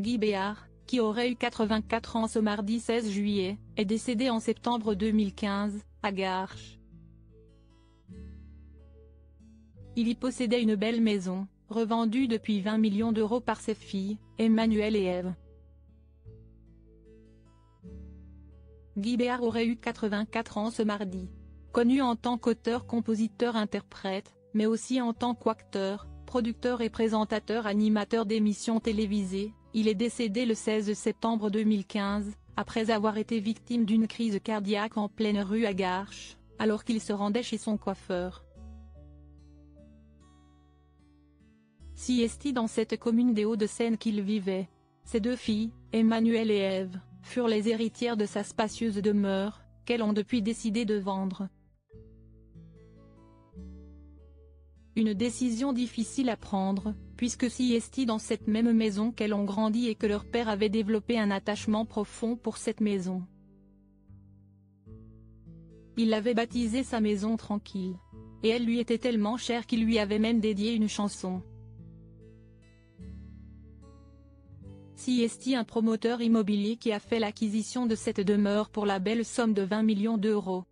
Guy Béart, qui aurait eu 84 ans ce mardi 16 juillet, est décédé en septembre 2015, à Garches. Il y possédait une belle maison, revendue depuis 20 millions d'euros par ses filles, Emmanuelle et Ève. Guy Béart aurait eu 84 ans ce mardi. Connu en tant qu'auteur-compositeur-interprète, mais aussi en tant qu'acteur, producteur et présentateur animateur d'émissions télévisées, il est décédé le 16 septembre 2015, après avoir été victime d'une crise cardiaque en pleine rue à Garches, alors qu'il se rendait chez son coiffeur. Siesti dans cette commune des Hauts-de-Seine qu'il vivait. Ses deux filles, Emmanuelle et Ève, furent les héritières de sa spacieuse demeure, qu'elles ont depuis décidé de vendre. Une décision difficile à prendre, puisque siesti dans cette même maison qu'elles ont grandi et que leur père avait développé un attachement profond pour cette maison. Il avait baptisé sa maison Tranquille. Et elle lui était tellement chère qu'il lui avait même dédié une chanson. Siesti, un promoteur immobilier qui a fait l'acquisition de cette demeure pour la belle somme de 20 millions d'euros.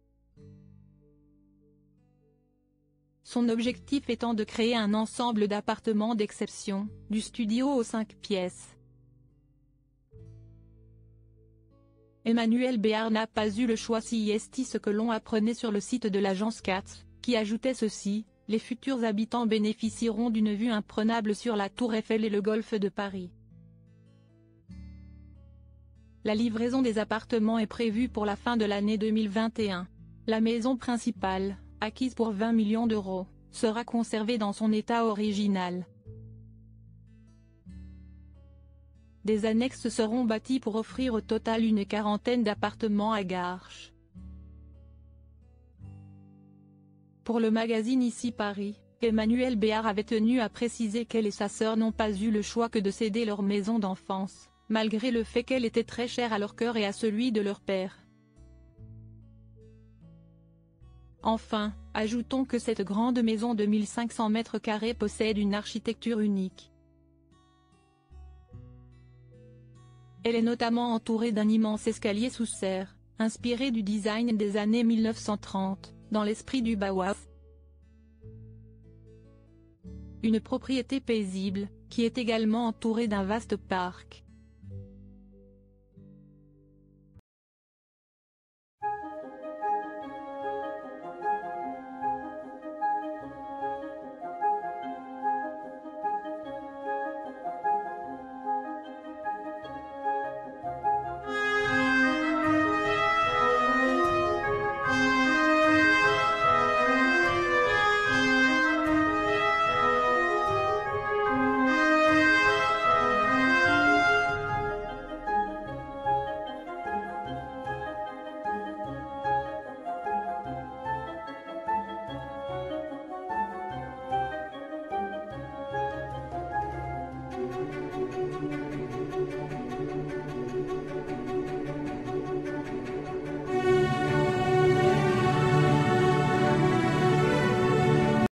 Son objectif étant de créer un ensemble d'appartements d'exception, du studio aux 5 pièces. Emmanuelle Béart n'a pas eu le choix. Siesti, ce que l'on apprenait sur le site de l'agence 4, qui ajoutait ceci: les futurs habitants bénéficieront d'une vue imprenable sur la Tour Eiffel et le golfe de Paris. La livraison des appartements est prévue pour la fin de l'année 2021. La maison principale, acquise pour 20 millions d'euros, sera conservée dans son état original. Des annexes seront bâties pour offrir au total une quarantaine d'appartements à Garches. Pour le magazine Ici Paris, Emmanuelle Béart avait tenu à préciser qu'elle et sa sœur n'ont pas eu le choix que de céder leur maison d'enfance, malgré le fait qu'elle était très chère à leur cœur et à celui de leur père. Enfin, ajoutons que cette grande maison de 1500 mètres carrés possède une architecture unique. Elle est notamment entourée d'un immense escalier sous serre, inspiré du design des années 1930, dans l'esprit du Bauhaus. Une propriété paisible, qui est également entourée d'un vaste parc.